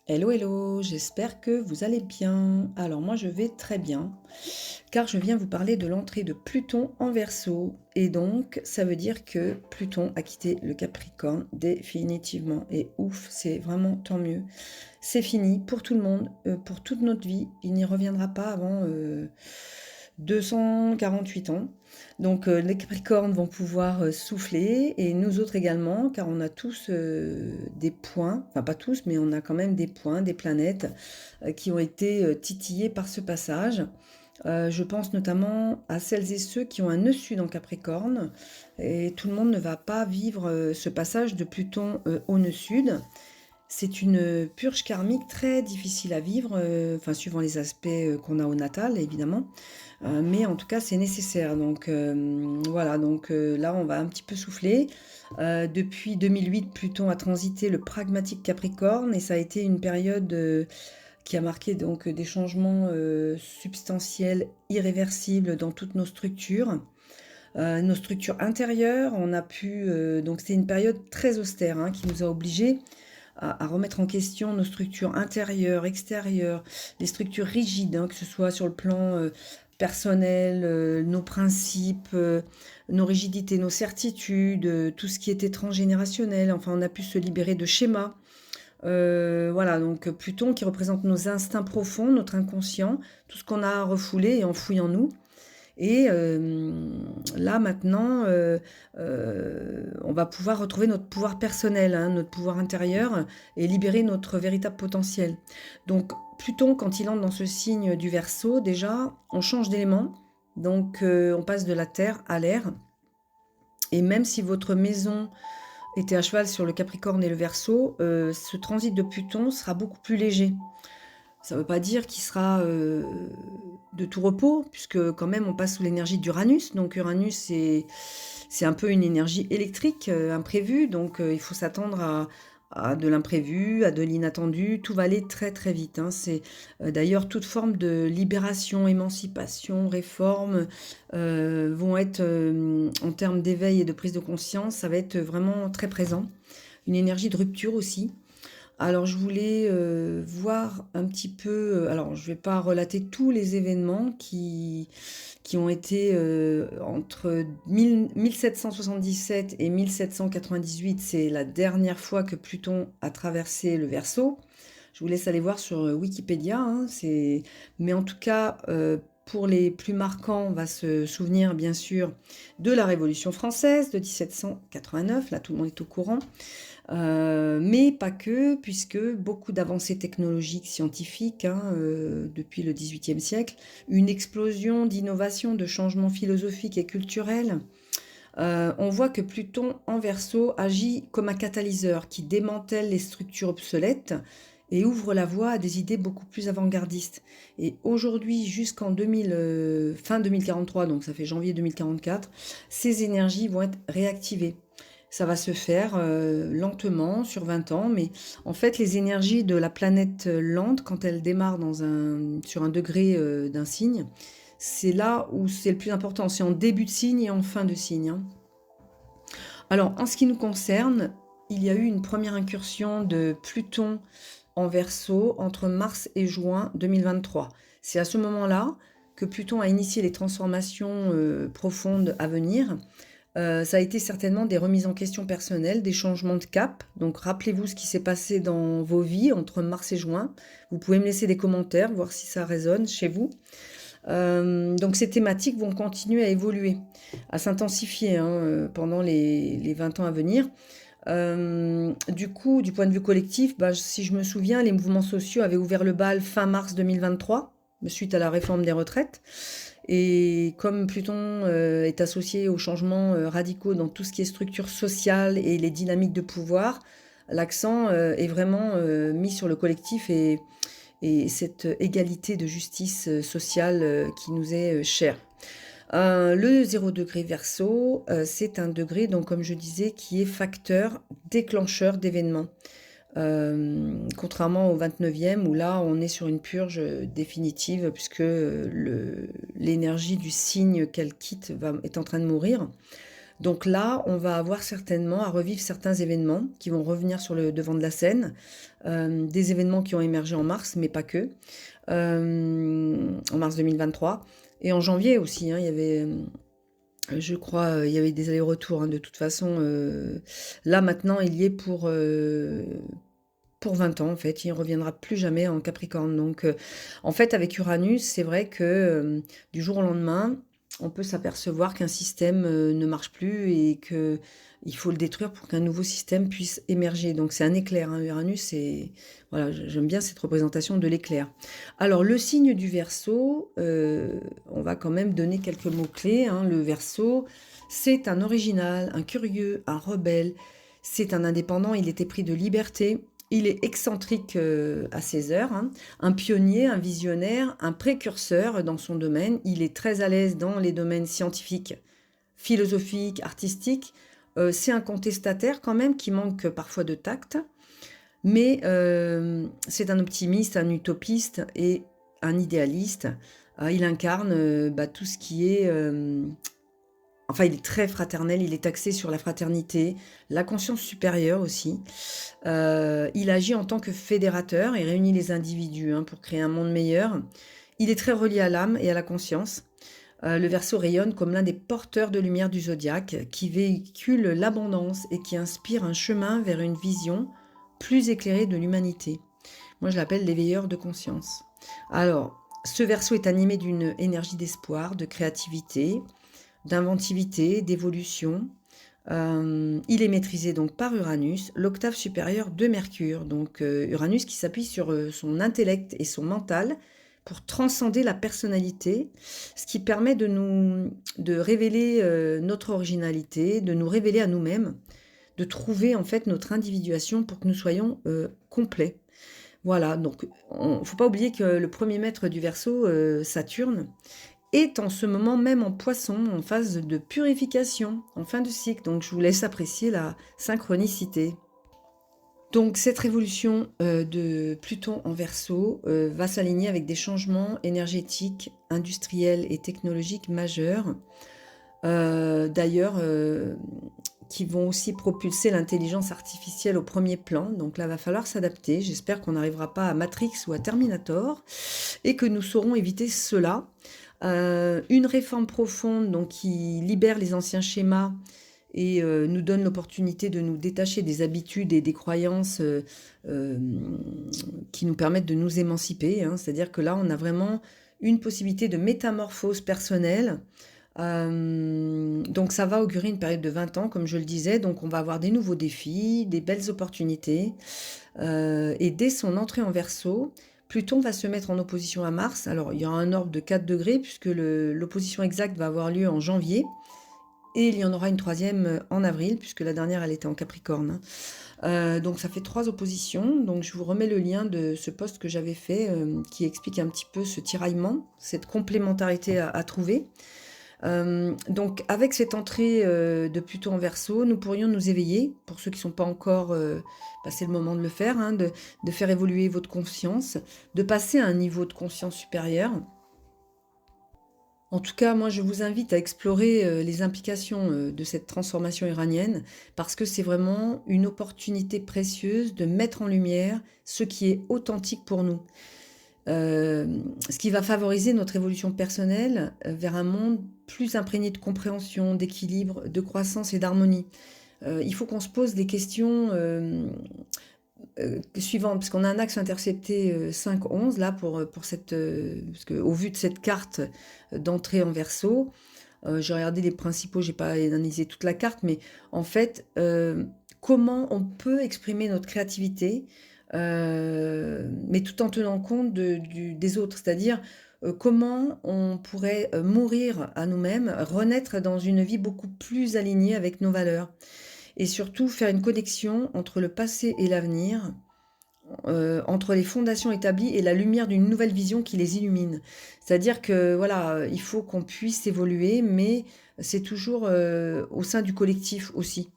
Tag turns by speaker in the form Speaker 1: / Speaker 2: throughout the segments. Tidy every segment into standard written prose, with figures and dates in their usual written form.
Speaker 1: Hello, hello, j'espère que vous allez bien. Alors moi je vais très bien, car je viens vous parler de l'entrée de Pluton en Verseau. Et donc ça veut dire que Pluton a quitté le Capricorne définitivement. Et ouf, c'est vraiment tant mieux. C'est fini pour tout le monde, pour toute notre vie. Il n'y reviendra pas avant 248 ans. Donc les Capricornes vont pouvoir souffler et nous autres également, car on a tous des points, enfin pas tous, mais on a quand même des points, des planètes qui ont été titillés par ce passage. Je pense notamment à celles et ceux qui ont un nœud sud en Capricorne, et tout le monde ne va pas vivre ce passage de Pluton au nœud sud. C'est une purge karmique très difficile à vivre, enfin suivant les aspects qu'on a au natal évidemment, mais en tout cas c'est nécessaire. Donc voilà, donc là on va un petit peu souffler. Depuis 2008, Pluton a transité le pragmatique Capricorne et ça a été une période qui a marqué donc des changements substantiels, irréversibles dans toutes nos structures intérieures. On a pu donc c'était une période très austère hein, qui nous a obligés à remettre en question nos structures intérieures, extérieures, les structures rigides, hein, que ce soit sur le plan personnel, nos principes, nos rigidités, nos certitudes, tout ce qui était transgénérationnel. Enfin, on a pu se libérer de schémas. Voilà, donc Pluton qui représente nos instincts profonds, notre inconscient, tout ce qu'on a refoulé et enfoui en nous. Et là maintenant, on va pouvoir retrouver notre pouvoir personnel, hein, notre pouvoir intérieur et libérer notre véritable potentiel. Donc Pluton, quand il entre dans ce signe du Verseau, déjà, on change d'élément. Donc on passe de la terre à l'air. Et même si votre maison était à cheval sur le Capricorne et le Verseau, ce transit de Pluton sera beaucoup plus léger. Ça ne veut pas dire qu'il sera de tout repos, puisque quand même on passe sous l'énergie d'Uranus. Donc Uranus, c'est un peu une énergie électrique imprévue, donc il faut s'attendre à de l'imprévu, à de l'inattendu. Tout va aller très très vite, hein. C'est d'ailleurs toute forme de libération, émancipation, réforme vont être, en termes d'éveil et de prise de conscience, ça va être vraiment très présent. Une énergie de rupture aussi. Alors je voulais voir un petit peu, alors je ne vais pas relater tous les événements qui ont été entre 1777 et 1798, c'est la dernière fois que Pluton a traversé le Verseau. Je vous laisse aller voir sur Wikipédia, hein, mais en tout cas, pour les plus marquants, on va se souvenir bien sûr de la Révolution française de 1789, là tout le monde est au courant. Mais pas que, puisque beaucoup d'avancées technologiques, scientifiques, hein, depuis le XVIIIe siècle, une explosion d'innovations, de changements philosophiques et culturels. On voit que Pluton en Verseau agit comme un catalyseur qui démantèle les structures obsolètes et ouvre la voie à des idées beaucoup plus avant-gardistes. Et aujourd'hui, jusqu'en 2000, fin 2043, donc ça fait janvier 2044, ces énergies vont être réactivées. Ça va se faire lentement, sur 20 ans, mais en fait, les énergies de la planète lente, quand elle démarre sur un degré d'un signe, c'est là où c'est le plus important. C'est en début de signe et en fin de signe, hein. Alors, en ce qui nous concerne, il y a eu une première incursion de Pluton en Verseau entre mars et juin 2023. C'est à ce moment-là que Pluton a initié les transformations profondes à venir. Ça a été certainement des remises en question personnelles, des changements de cap. Donc rappelez-vous ce qui s'est passé dans vos vies entre mars et juin. Vous pouvez me laisser des commentaires, voir si ça résonne chez vous. Donc ces thématiques vont continuer à évoluer, à s'intensifier hein, pendant les 20 ans à venir. Du coup, du point de vue collectif, bah, si je me souviens, les mouvements sociaux avaient ouvert le bal fin mars 2023, suite à la réforme des retraites. Et comme Pluton est associé aux changements radicaux dans tout ce qui est structure sociale et les dynamiques de pouvoir, l'accent est vraiment mis sur le collectif et cette égalité de justice sociale qui nous est chère. Le 0 degré Verseau, c'est un degré, donc comme je disais, qui est facteur déclencheur d'événements. Contrairement au 29e où là on est sur une purge définitive puisque l'énergie du signe qu'elle quitte est en train de mourir. Donc là, on va avoir certainement à revivre certains événements qui vont revenir sur le devant de la scène, des événements qui ont émergé en mars, mais pas que, en mars 2023 et en janvier aussi, hein, il y avait, je crois, il y avait des allers-retours, hein, de toute façon, là maintenant il y est pour 20 ans en fait, il ne reviendra plus jamais en Capricorne. Donc en fait avec Uranus, c'est vrai que du jour au lendemain, on peut s'apercevoir qu'un système ne marche plus et que il faut le détruire pour qu'un nouveau système puisse émerger. Donc c'est un éclair, hein. Uranus, c'est voilà, j'aime bien cette représentation de l'éclair. Alors le signe du Verseau, on va quand même donner quelques mots-clés, hein. Le Verseau, c'est un original, un curieux, un rebelle, c'est un indépendant, il est épris de liberté, il est excentrique à ses heures, hein, un pionnier, un visionnaire, un précurseur dans son domaine. Il est très à l'aise dans les domaines scientifiques, philosophiques, artistiques. C'est un contestataire quand même qui manque parfois de tact, mais c'est un optimiste, un utopiste et un idéaliste. Il incarne tout ce qui est enfin, il est très fraternel, il est axé sur la fraternité, la conscience supérieure aussi. Il agit en tant que fédérateur et réunit les individus, hein, pour créer un monde meilleur. Il est très relié à l'âme et à la conscience. Le Verseau rayonne comme l'un des porteurs de lumière du zodiaque, qui véhicule l'abondance et qui inspire un chemin vers une vision plus éclairée de l'humanité. Moi, je l'appelle l'éveilleur de conscience. Alors, ce Verseau est animé d'une énergie d'espoir, de créativité, d'inventivité, d'évolution. Il est maîtrisé donc par Uranus, l'octave supérieure de Mercure. Donc Uranus qui s'appuie sur son intellect et son mental pour transcender la personnalité, ce qui permet de révéler notre originalité, de nous révéler à nous-mêmes, de trouver en fait notre individuation pour que nous soyons complets. Voilà, donc il ne faut pas oublier que le premier maître du Verseau, Saturne, est en ce moment même en Poisson, en phase de purification, en fin de cycle. Donc je vous laisse apprécier la synchronicité. Donc cette révolution de Pluton en Verseau va s'aligner avec des changements énergétiques, industriels et technologiques majeurs. D'ailleurs, qui vont aussi propulser l'intelligence artificielle au premier plan. Donc là, va falloir s'adapter. J'espère qu'on n'arrivera pas à Matrix ou à Terminator et que nous saurons éviter cela. Une réforme profonde donc, qui libère les anciens schémas et nous donne l'opportunité de nous détacher des habitudes et des croyances qui nous permettent de nous émanciper, hein. C'est-à-dire que là, on a vraiment une possibilité de métamorphose personnelle. Donc ça va augurer une période de 20 ans, comme je le disais. Donc on va avoir des nouveaux défis, des belles opportunités. Et dès son entrée en Verseau, Pluton va se mettre en opposition à Mars. Alors, il y aura un orbe de 4 degrés, puisque l'opposition exacte va avoir lieu en janvier. Et il y en aura une troisième en avril, puisque la dernière, elle était en Capricorne, hein. Donc, ça fait 3 oppositions. Donc, je vous remets le lien de ce post que j'avais fait, qui explique un petit peu ce tiraillement, cette complémentarité à trouver. Donc, avec cette entrée de Pluton en Verseau, nous pourrions nous éveiller, pour ceux qui ne sont pas encore, c'est le moment de le faire, hein, de faire évoluer votre conscience, de passer à un niveau de conscience supérieur. En tout cas, moi, je vous invite à explorer les implications de cette transformation uranienne, parce que c'est vraiment une opportunité précieuse de mettre en lumière ce qui est authentique pour nous. Ce qui va favoriser notre évolution personnelle vers un monde plus imprégné de compréhension, d'équilibre, de croissance et d'harmonie. Il faut qu'on se pose des questions suivantes, parce qu'on a un axe intercepté 5-11 là pour cette, parce que, au vu de cette carte d'entrée en Verseau, j'ai regardé les principaux, j'ai pas analysé toute la carte, mais en fait, comment on peut exprimer notre créativité, mais tout en tenant compte des autres, c'est-à-dire comment on pourrait mourir à nous-mêmes, renaître dans une vie beaucoup plus alignée avec nos valeurs, et surtout faire une connexion entre le passé et l'avenir, entre les fondations établies et la lumière d'une nouvelle vision qui les illumine. C'est-à-dire que voilà, il faut qu'on puisse évoluer, mais c'est toujours au sein du collectif aussi.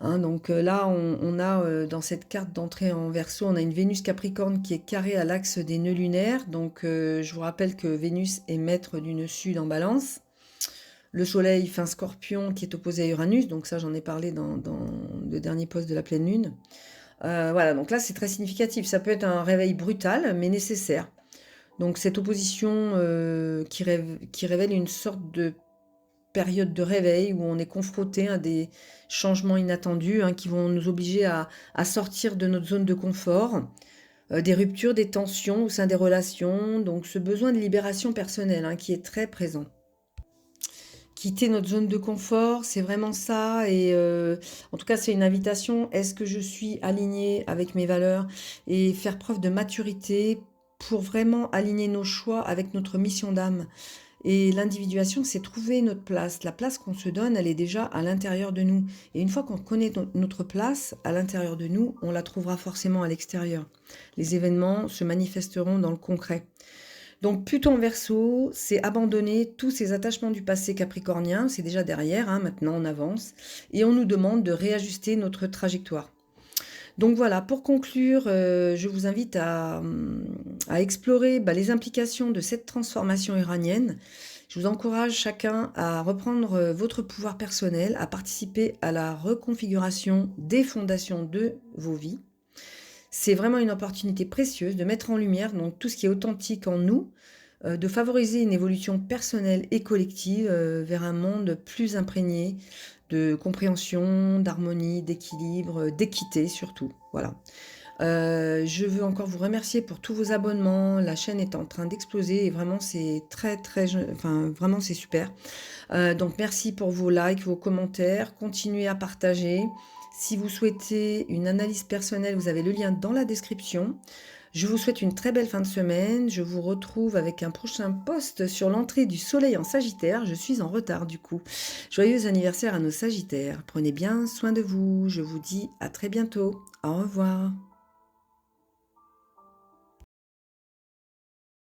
Speaker 1: Hein, donc là, on a dans cette carte d'entrée en Verseau, on a une Vénus Capricorne qui est carrée à l'axe des nœuds lunaires. Donc je vous rappelle que Vénus est maître du nœud sud en Balance. le soleil fin Scorpion qui est opposé à Uranus, donc ça j'en ai parlé dans le dernier post de la pleine lune. Voilà, donc là c'est très significatif. Ça peut être un réveil brutal, mais nécessaire. Donc cette opposition qui révèle une sorte de période de réveil où on est confronté à des changements inattendus hein, qui vont nous obliger à sortir de notre zone de confort, des ruptures, des tensions au sein des relations, donc ce besoin de libération personnelle hein, qui est très présent. Quitter notre zone de confort, c'est vraiment ça. Et en tout cas, c'est une invitation. Est-ce que je suis alignée avec mes valeurs et faire preuve de maturité pour vraiment aligner nos choix avec notre mission d'âme. Et l'individuation, c'est trouver notre place. La place qu'on se donne, elle est déjà à l'intérieur de nous. Et une fois qu'on connaît notre place à l'intérieur de nous, on la trouvera forcément à l'extérieur. Les événements se manifesteront dans le concret. Donc Pluton en Verseau, c'est abandonner tous ces attachements du passé capricornien, c'est déjà derrière, hein, maintenant on avance, et on nous demande de réajuster notre trajectoire. Donc voilà, pour conclure, je vous invite à explorer les implications de cette transformation uranienne. Je vous encourage chacun à reprendre votre pouvoir personnel, à participer à la reconfiguration des fondations de vos vies. C'est vraiment une opportunité précieuse de mettre en lumière donc, tout ce qui est authentique en nous, de favoriser une évolution personnelle et collective vers un monde plus imprégné de compréhension, d'harmonie, d'équilibre, d'équité surtout. Voilà. Je veux encore vous remercier pour tous vos abonnements. La chaîne est en train d'exploser et vraiment c'est vraiment c'est super. Donc merci pour vos likes, vos commentaires. Continuez à partager. Si vous souhaitez une analyse personnelle, vous avez le lien dans la description. Je vous souhaite une très belle fin de semaine. Je vous retrouve avec un prochain post sur l'entrée du soleil en Sagittaire. Je suis en retard du coup. Joyeux anniversaire à nos Sagittaires. Prenez bien soin de vous. Je vous dis à très bientôt. Au revoir.